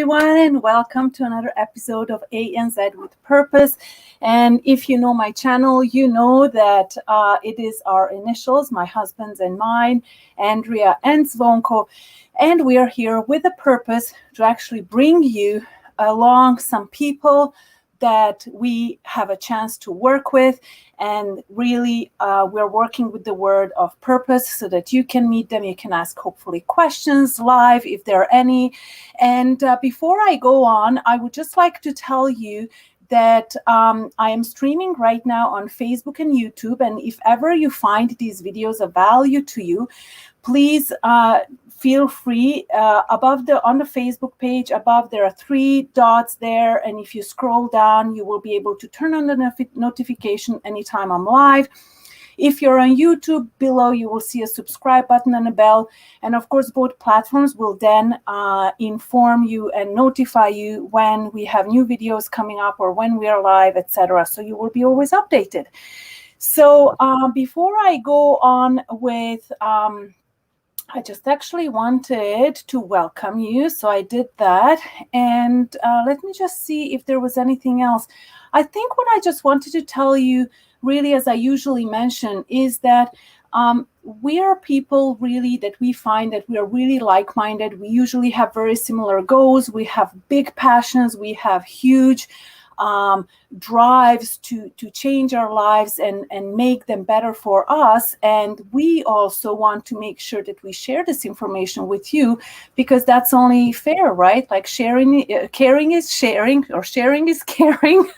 everyone, and welcome to another episode of ANZ with Purpose. And if you know my channel, you know that it is our initials, my husband's and mine, Andrea and Zvonko. And we are here with a purpose to actually bring you along some people that we have a chance to work with. And really, we're working with the word of purpose so that you can meet them. You can ask, hopefully, questions live if there are any. And before I go on, I would just like to tell you that I am streaming right now on Facebook and YouTube. And if ever you find these videos of value to you, please feel free. On the Facebook page above, there are 3 dots there. And if you scroll down, you will be able to turn on the notification anytime I'm live. If you're on YouTube, below you will see a subscribe button and a bell. And of course, both platforms will then inform you and notify you when we have new videos coming up or when we are live, etc. So you will be always updated. So before I go on with... I just actually wanted to welcome you, so I did that. And let me just see if there was anything else. I think what I just wanted to tell you, really, as I usually mention, is that we are people really that we find that we are really like-minded. We usually have very similar goals. We have big passions. We have huge drives to change our lives and make them better for us. And we also want to make sure that we share this information with you, because that's only fair, right? Like caring is sharing, or sharing is caring.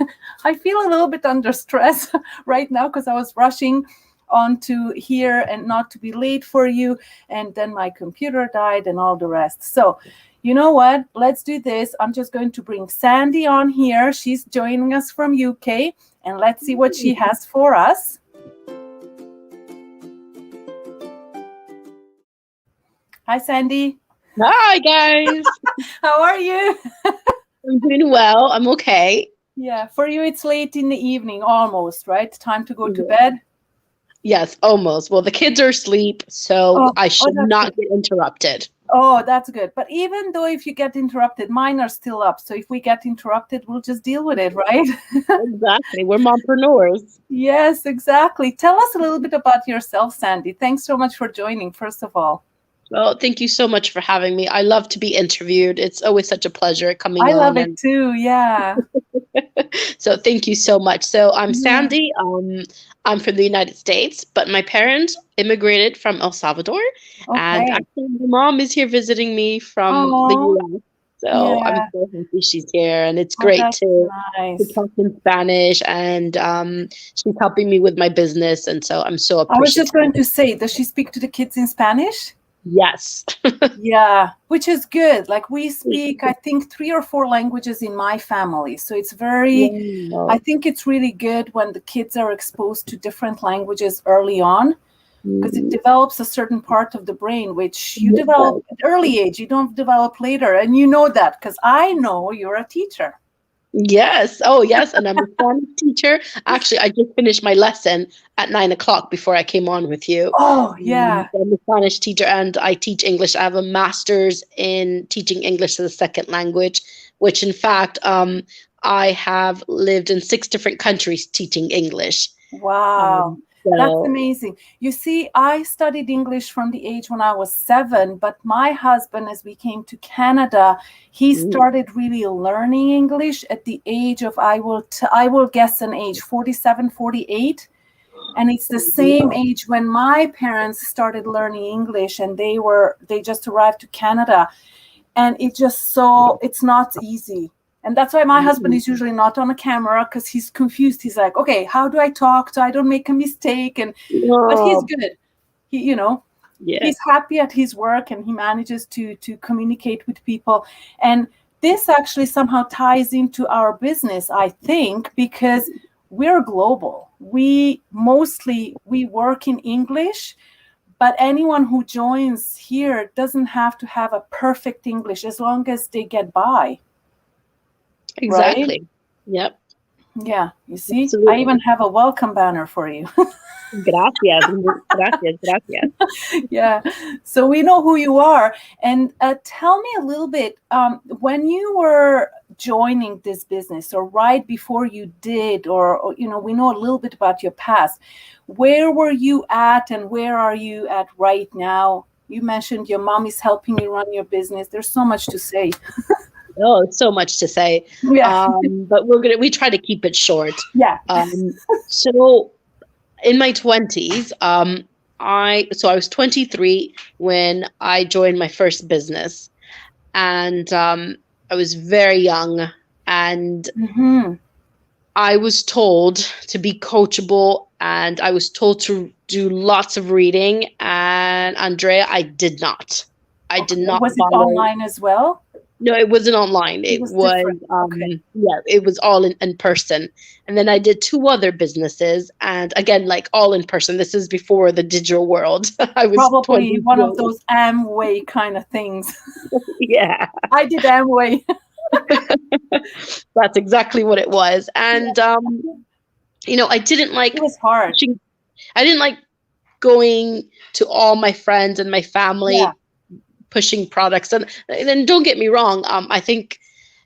I feel a little bit under stress right now because I was rushing onto here and not to be late for you. And then my computer died and all the rest. So you know what? Let's do this. I'm just going to bring Sandy on here. She's joining us from UK, and let's see what she has for us. Hi, Sandy. Hi, guys. How are you? I'm doing well. I'm okay. Yeah, for you, it's late in the evening, almost, right? Time to go to bed? Yes, almost. Well, the kids are asleep, so I should not get interrupted. Oh, that's good. But even though if you get interrupted, mine are still up. So if we get interrupted, we'll just deal with it, right? Exactly. We're mompreneurs. Yes, exactly. Tell us a little bit about yourself, Sandy. Thanks so much for joining, first of all. Well, thank you so much for having me. I love to be interviewed. It's always such a pleasure coming on. I love it too, yeah. So thank you so much. So I'm Sandy. I'm from the United States, but my parents immigrated from El Salvador. Okay. And actually my mom is here visiting me from the U.S. So I'm so happy she's here, and it's great to talk in Spanish, and she's helping me with my business, and so I'm so appreciative. I was just going to say, does she speak to the kids in Spanish? Yes. Yeah, which is good. Like we speak, I think 3 or 4 languages in my family. So it's I think it's really good when the kids are exposed to different languages early on, because it develops a certain part of the brain, which you develop at early age, you don't develop later. And you know that because I know you're a teacher. Yes. Oh, yes. And I'm a Spanish teacher. Actually, I just finished my lesson at 9 o'clock before I came on with you. Oh, yeah. I'm a Spanish teacher, and I teach English. I have a master's in teaching English as a second language, which in fact, I have lived in 6 different countries teaching English. Wow. That's amazing. You see, I studied English from the age when I was 7, but my husband, as we came to Canada, he started really learning English at the age of, I will guess an age, 47, 48. And it's the same age when my parents started learning English, and they just arrived to Canada. And it's not easy. And that's why my husband is usually not on a camera, because he's confused. He's like, okay, how do I talk so I don't make a mistake? But he's good. He's happy at his work, and he manages to communicate with people. And this actually somehow ties into our business, I think, because we're global. We work in English, but anyone who joins here doesn't have to have a perfect English as long as they get by. Exactly. Right? Yep. Yeah, you see, Absolutely. I even have a welcome banner for you. Gracias, gracias, gracias. Yeah, so we know who you are. And tell me a little bit, when you were joining this business, or right before you did, or we know a little bit about your past. Where were you at, and where are you at right now? You mentioned your mom is helping you run your business. There's so much to say. Oh, so much to say. Yeah. But we try to keep it short. Yeah. So in my 20s, I was 23 when I joined my first business, and I was very young, and I was told to be coachable, and I was told to do lots of reading. And Andrea, I did not. I did not Was it follow. online as well? No, it wasn't online. It was Okay. yeah, it was all in person. And then I did 2 other businesses, and again, like all in person. This is before the digital world. I was Probably 20. one of those Amway kind of things. Yeah. I did Amway. That's exactly what it was. And I didn't like It was hard. I didn't like going to all my friends and my family pushing products. And then don't get me wrong, I think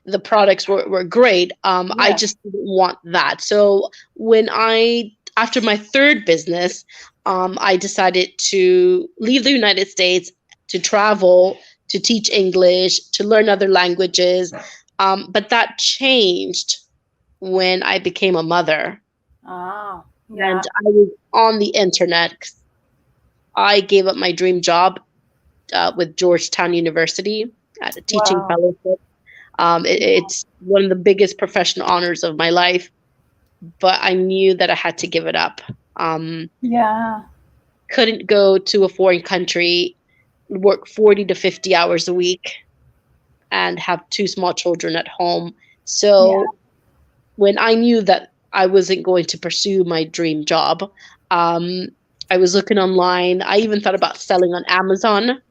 the products were great. I just didn't want that. So after my third business, I decided to leave the United States, to travel, to teach English, to learn other languages. But that changed when I became a mother. Oh, yeah. And I was on the internet. I gave up my dream job with Georgetown University at a teaching fellowship. It's one of the biggest professional honors of my life, but I knew that I had to give it up. Couldn't go to a foreign country, work 40 to 50 hours a week, and have 2 small children at home. So when I knew that I wasn't going to pursue my dream job, I was looking online. I even thought about selling on Amazon.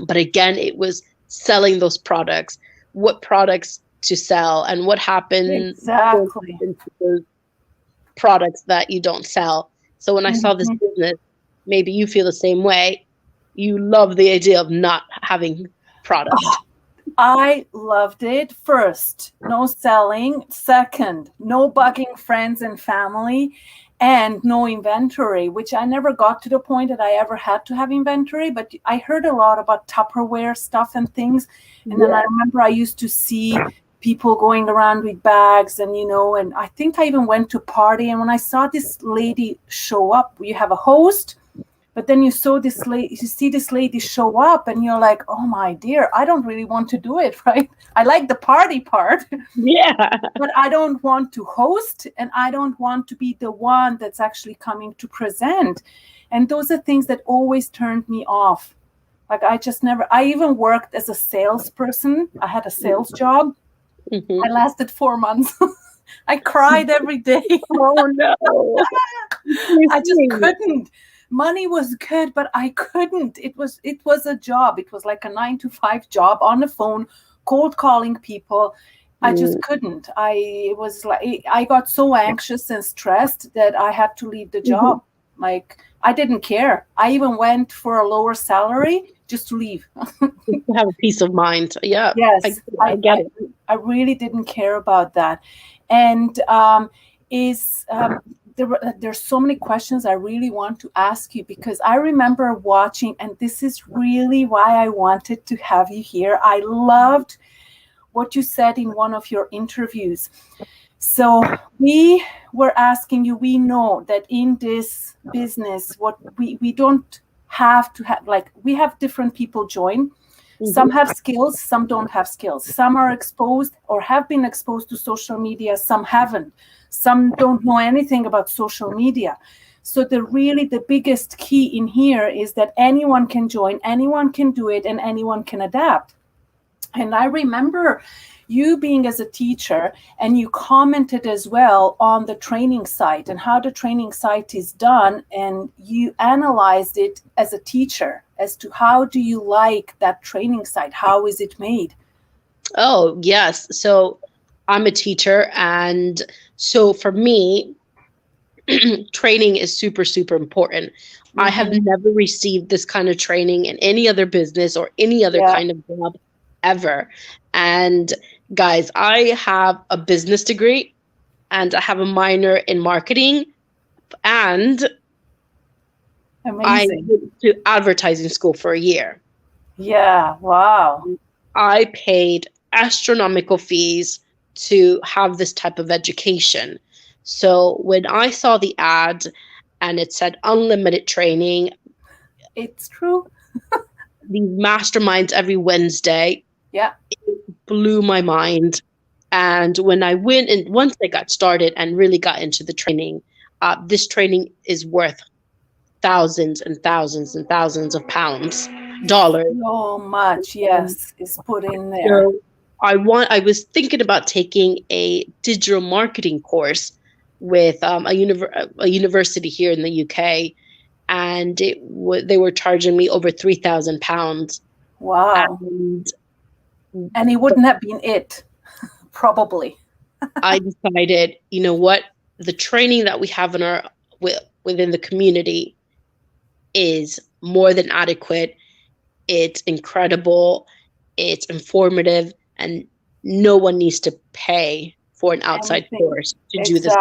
But again, it was selling those products, what products to sell, and what happens to those products that you don't sell. So when I saw this business, maybe you feel the same way. You love the idea of not having products. I loved it. First, no selling. Second, no bugging friends and family. And no inventory, which I never got to the point that I ever had to have inventory, but I heard a lot about Tupperware stuff and things. And then I remember I used to see people going around with bags and I think I even went to a party. And when I saw this lady show up, you have a host, but then you see this lady show up and you're like, oh my dear, I don't really want to do it, right? I like the party part. Yeah. But I don't want to host, and I don't want to be the one that's actually coming to present. And those are things that always turned me off. Like I even worked as a salesperson. I had a sales job. I lasted 4 months. I cried every day. Oh no. I just couldn't. Money was good, but I couldn't. It was a job. It was like a 9-to-5 job on the phone, cold calling people. I just couldn't. I got so anxious and stressed that I had to leave the job. Like, I didn't care. I even went for a lower salary just to leave. Just to have a peace of mind. Yeah. Yes. I get it. I really didn't care about that. And there's so many questions I really want to ask you, because I remember watching, and this is really why I wanted to have you here. I loved what you said in one of your interviews. So we were asking you, we know that in this business, what we don't have to have, like, we have different people join. Some have skills, some don't have skills. Some are exposed or have been exposed to social media, some haven't. Some don't know anything about social media. So the biggest key in here is that anyone can join, anyone can do it, and anyone can adapt. And I remember you being as a teacher, and you commented as well on the training site and how the training site is done, and you analyzed it as a teacher as to how do you like that training site? How is it made? Oh, yes. So I'm a teacher, and So for me, training is super, super important. I have never received this kind of training in any other business or any other kind of job ever. And guys, I have a business degree and I have a minor in marketing, and I went to advertising school for a year. Yeah, wow. I paid astronomical fees to have this type of education. So when I saw the ad and it said unlimited training, it's true. These masterminds every Wednesday, it blew my mind. And when I went and once I got started and really got into the training, this training is worth thousands and thousands and thousands of dollars. So much, yes, is put in there. So I was thinking about taking a digital marketing course with a university here in the UK, and they were charging me over £3,000. Wow! And it wouldn't have been it, probably. I decided, you know what, the training that we have in within the community is more than adequate. It's incredible. It's informative, and no one needs to pay for an outside course to do this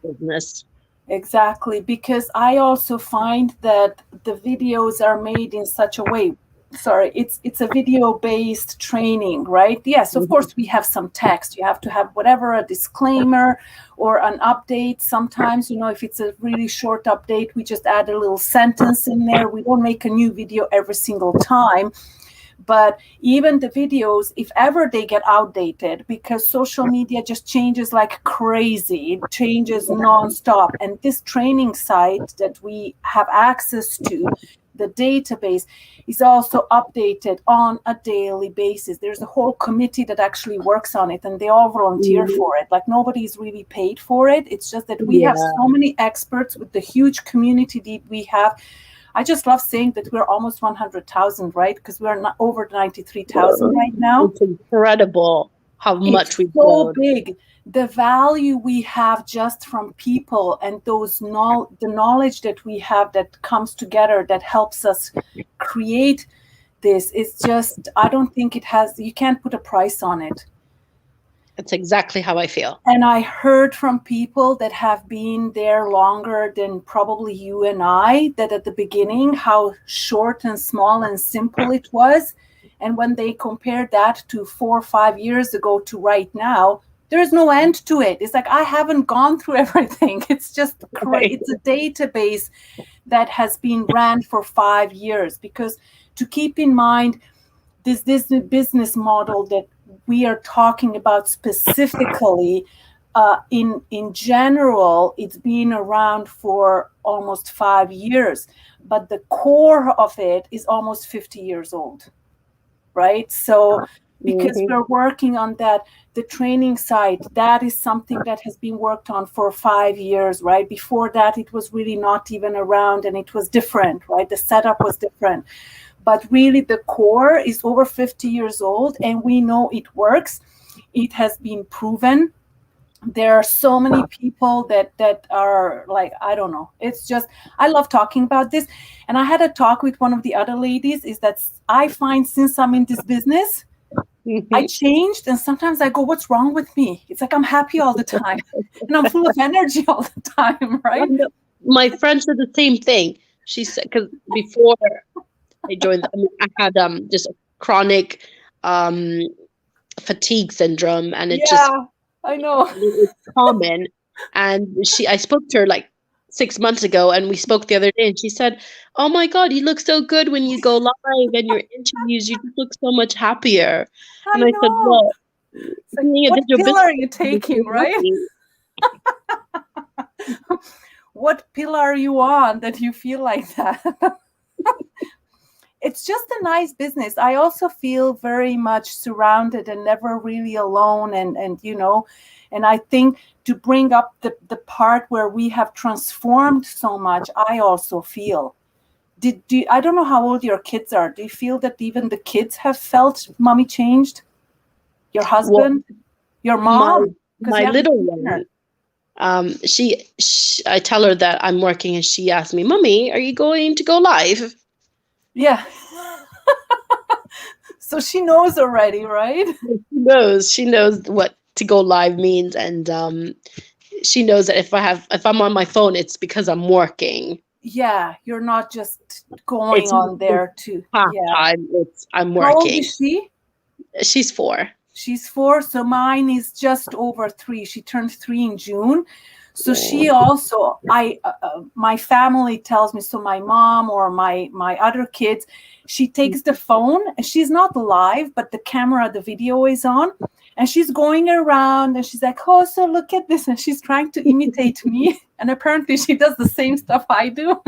business. Exactly, because I also find that the videos are made in such a way. Sorry, it's a video-based training, right? Yes, of course we have some text. You have to have whatever, a disclaimer or an update. Sometimes, if it's a really short update, we just add a little sentence in there. We don't make a new video every single time. But even the videos, if ever they get outdated, because social media just changes like crazy, it changes nonstop. And this training site that we have access to, the database, is also updated on a daily basis. There's a whole committee that actually works on it, and they all volunteer for it. Like, nobody's really paid for it. It's just that we have so many experts with the huge community that we have. I just love saying that we're almost 100,000, right? Because we're not over 93,000 right now. It's incredible how much we've grown. So big. The value we have just from people and the knowledge that we have that comes together that helps us create this is just, I don't think you can't put a price on it. That's exactly how I feel. And I heard from people that have been there longer than probably you and I, that at the beginning, how short and small and simple it was. And when they compared that to 4 or 5 years ago to right now, there's no end to it. It's like, I haven't gone through everything. It's just great. It's a database that has been ran for 5 years, because to keep in mind this business model that we are talking about specifically, in general, it's been around for almost 5 years, but the core of it is almost 50 years old, right? So because we're working on that, the training site, that is something that has been worked on for 5 years, right? Before that, it was really not even around, and it was different, right? The setup was different. But really, the core is over 50 years old, and we know it works. It has been proven. There are so many people that are like, I don't know. It's just, I love talking about this. And I had a talk with one of the other ladies, is that I find since I'm in this business, I changed, and sometimes I go, what's wrong with me? It's like I'm happy all the time, and I'm full of energy all the time, right? My friend said the same thing. She said, because before I joined, I had just a chronic fatigue syndrome, and I know it's common. And I spoke to her like 6 months ago, and we spoke the other day, and she said, "Oh my God, you look so good when you go live and your interviews. You just look so much happier." And I said, "Well, what pill are you taking, right? What pill are you on that you feel like that?" It's just a nice business. I also feel very much surrounded and never really alone. And I think to bring up the part where we have transformed so much, I also feel. I don't know how old your kids are. Do you feel that even the kids have felt mommy changed? Your husband? Your mom? My little one. I tell her that I'm working, and she asks me, "Mommy, are you going to go live?" Yeah. So she knows already, right? She knows what to go live means, and she knows that if I'm on my phone, it's because I'm working. Yeah, you're not just going on there to time. I'm How old working. is she? She's 4. She's 4, so mine is just over 3. She turned 3 in June. So she also, my family tells me, so my mom or my other kids, she takes the phone, and she's not live, but the camera, the video is on, and she's going around, and she's like, oh, so look at this, and she's trying to imitate me, and apparently she does the same stuff I do.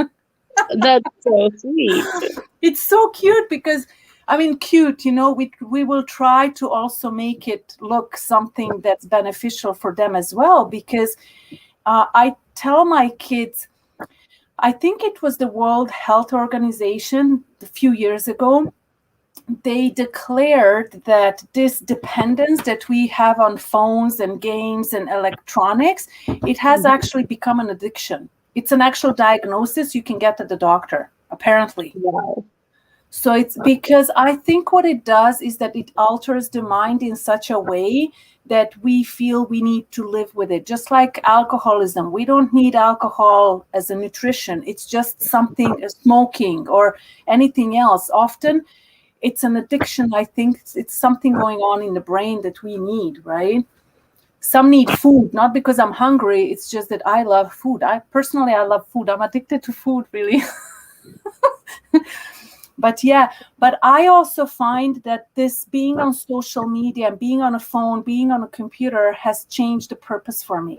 That's so sweet. It's so cute because, I mean, cute, we will try to also make it look something that's beneficial for them as well, because I tell my kids, I think it was the World Health Organization a few years ago, they declared that this dependence that we have on phones and games and electronics, it has actually become an addiction. It's an actual diagnosis you can get at the doctor, apparently. Wow. So it's because I think what it does is that it alters the mind in such a way that we feel we need to live with it. Just like alcoholism, we don't need alcohol as a nutrition. It's just something, smoking or anything else. Often it's an addiction. I think it's something going on in the brain that we need, right? Some need food, not because I'm hungry. It's just that I love food. I love food. I'm addicted to food, really. But I also find that this being on social media, being on a phone, being on a computer has changed the purpose for me.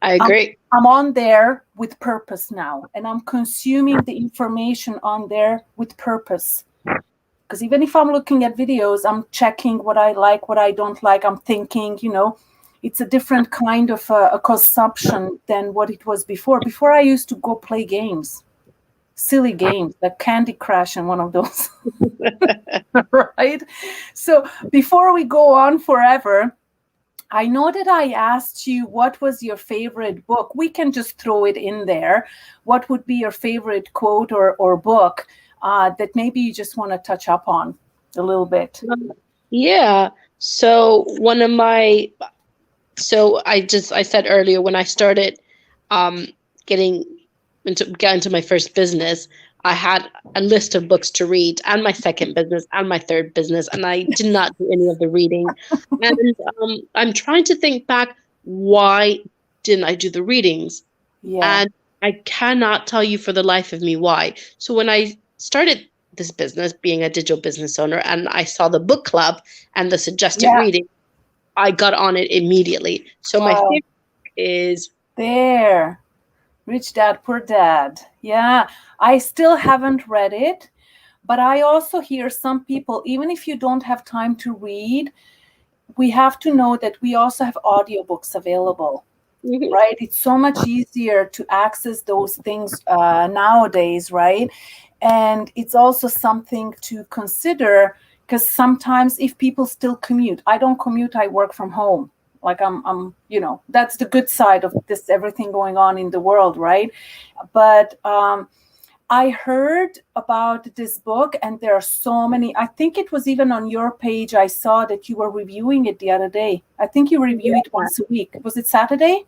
I agree. I'm on there with purpose now, and I'm consuming the information on there with purpose. Because even if I'm looking at videos, I'm checking what I like, what I don't like. I'm thinking, it's a different kind of a consumption than what it was before. Before, I used to go play games. Silly games like Candy Crush and one of those. Right? So before we go on forever, I know that I asked you what was your favorite book. We can just throw it in there. What would be your favorite quote or book that maybe you just want to touch up on a little bit? Yeah. So I said earlier, when I started getting into my first business, I had a list of books to read, and my second business and my third business, and I did not do any of the reading. And I'm trying to think back, why didn't I do the readings? Yeah. And I cannot tell you for the life of me why. So when I started this business, being a digital business owner, and I saw the book club and the suggested reading, I got on it immediately. So my favorite is there. Rich Dad, Poor Dad. Yeah, I still haven't read it, but I also hear some people, even if you don't have time to read, we have to know that we also have audiobooks available, right? It's so much easier to access those things nowadays, right? And it's also something to consider, because sometimes if people still commute, I don't commute, I work from home. Like I'm, that's the good side of this, everything going on in the world, right? But I heard about this book, and there are so many. I think it was even on your page. I saw that you were reviewing it the other day. I think you review it once a week. Was it Saturday?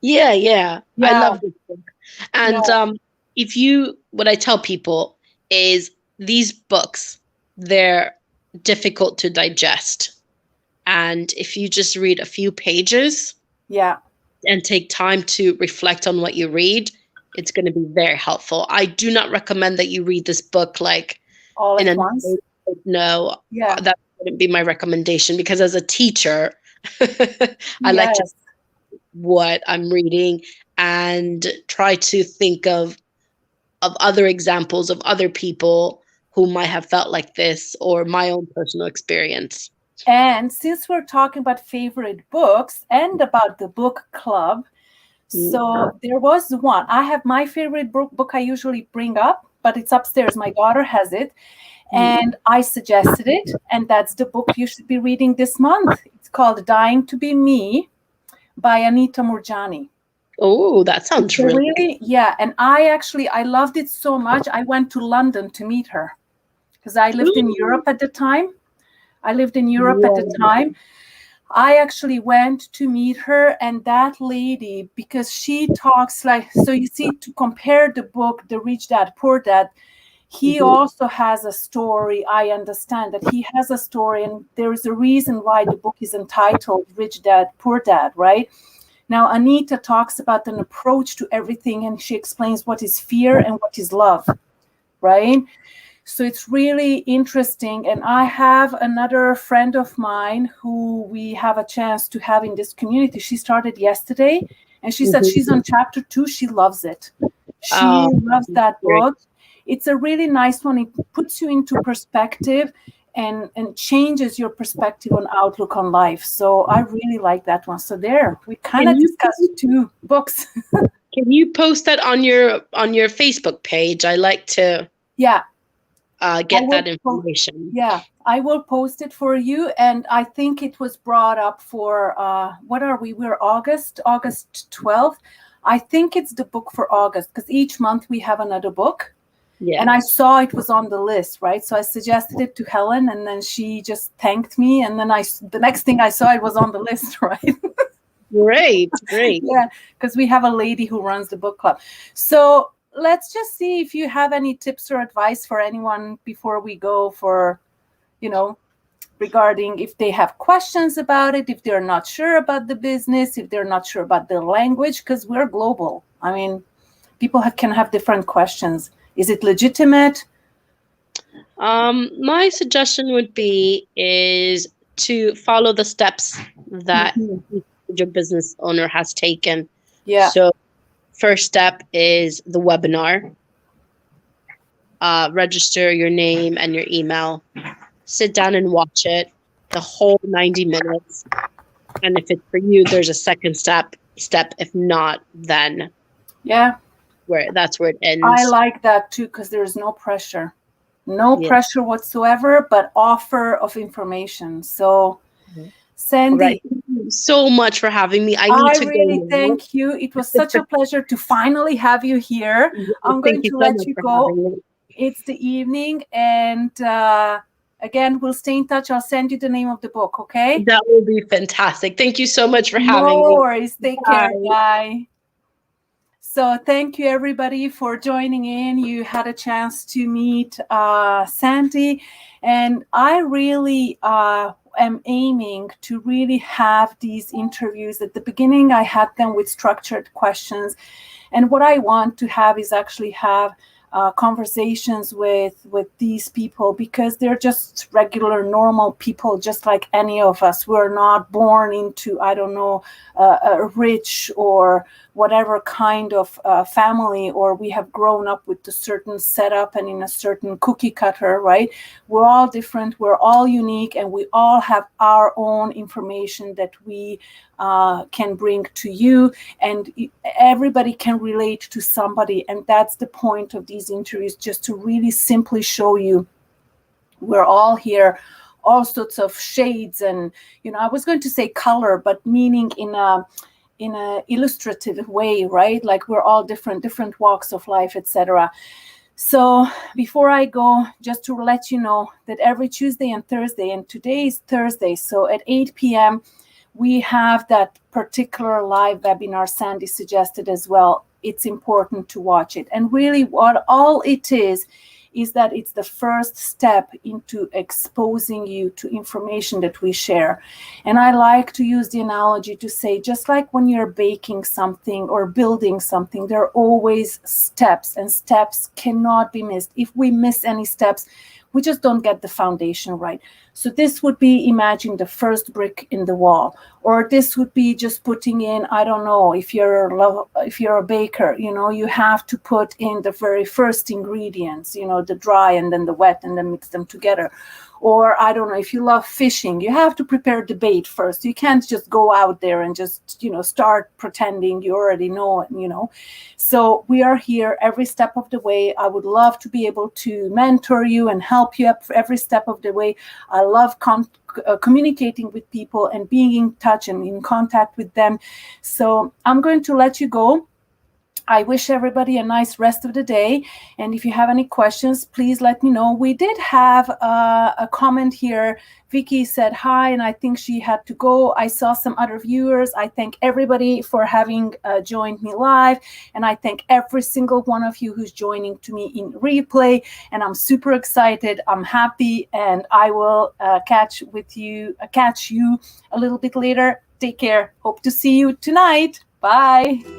Yeah. I love this book. And what I tell people is, these books, they're difficult to digest. And if you just read a few pages and take time to reflect on what you read, it's going to be very helpful. I do not recommend that you read this book like all at once. No, that wouldn't be my recommendation, because as a teacher, I like to what I'm reading and try to think of other examples of other people who might have felt like this, or my own personal experience. And since we're talking about favorite books and about the book club, so there was one. I have my favorite book I usually bring up, but it's upstairs. My daughter has it, and I suggested it, and that's the book you should be reading this month. It's called Dying to Be Me by Anita Moorjani. Oh, that sounds really good. Yeah. And I loved it so much. I went to London to meet her because I lived in Europe at the time. I actually went to meet her, and that lady, because she talks like, so you see, to compare the book, The Rich Dad, Poor Dad, he also has a story. I understand that he has a story, and there is a reason why the book is entitled Rich Dad, Poor Dad, right? Now, Anita talks about an approach to everything, and she explains what is fear and what is love, right? So it's really interesting. And I have another friend of mine who we have a chance to have in this community. She started yesterday, and she said she's on chapter 2. She loves it. She loves that book. It's a really nice one. It puts you into perspective and changes your perspective on outlook on life. So I really like that one. So there, we kind of discussed 2 books. Can you post that on your Facebook page? I like to get that information. I will post it for you. And I think it was brought up for, what are we? We're August 12th. I think it's the book for August, because each month we have another book. Yeah. And I saw it was on the list, right? So I suggested it to Helen, and then she just thanked me. And then the next thing I saw, it was on the list, right? Great. Yeah, because we have a lady who runs the book club. So let's just see if you have any tips or advice for anyone before we go for, regarding if they have questions about it, if they're not sure about the business, if they're not sure about the language, because we're global. I mean, people can have different questions. Is it legitimate? My suggestion would be is to follow the steps that your business owner has taken. Yeah. So first step is the webinar. Register your name and your email. Sit down and watch it, the whole 90 minutes. And if it's for you, there's a second step. If not, then that's where it ends. I like that too, because there's no pressure. Pressure whatsoever, but offer of information. So, Sandy, thank you so much for having me. I really thank you. It was such a pleasure to finally have you here. I'm going to let you go. It's the evening, and again, we'll stay in touch. I'll send you the name of the book, okay? That will be fantastic. Thank you so much for having me. No worries. Take care. Bye. So thank you, everybody, for joining in. You had a chance to meet Sandy, and I really am aiming to really have these interviews. At the beginning, I had them with structured questions, and what I want to have is actually have conversations with these people, because they're just regular, normal people, just like any of us. We're not born into, I don't know, a rich or whatever kind of family, or we have grown up with a certain setup and in a certain cookie cutter, right? We're all different, we're all unique, and we all have our own information that we can bring to you, and everybody can relate to somebody. And that's the point of these interviews, just to really simply show you we're all here, all sorts of shades, and I was going to say color, but meaning in a illustrative way, right? Like we're all different walks of life, etc. So before I go, just to let you know that every Tuesday and Thursday, and today is Thursday, so at 8 p.m. we have that particular live webinar Sandy suggested as well. It's important to watch it. And really what all it is that it's the first step into exposing you to information that we share. And I like to use the analogy to say, just like when you're baking something or building something, there are always steps, and steps cannot be missed. If we miss any steps, we just don't get the foundation right. So this would be, imagine the first brick in the wall, or this would be just putting in, I don't know, if you're a baker, you have to put in the very first ingredients, the dry and then the wet, and then mix them together. Or I don't know, if you love fishing, you have to prepare the bait first. You can't just go out there and just, start pretending you already know it, So we are here every step of the way. I would love to be able to mentor you and help you up every step of the way. I love communicating with people and being in touch and in contact with them. So I'm going to let you go. I wish everybody a nice rest of the day. And if you have any questions, please let me know. We did have a comment here. Vicky said hi, and I think she had to go. I saw some other viewers. I thank everybody for having joined me live. And I thank every single one of you who's joining to me in replay. And I'm super excited. I'm happy. And I will catch you a little bit later. Take care. Hope to see you tonight. Bye.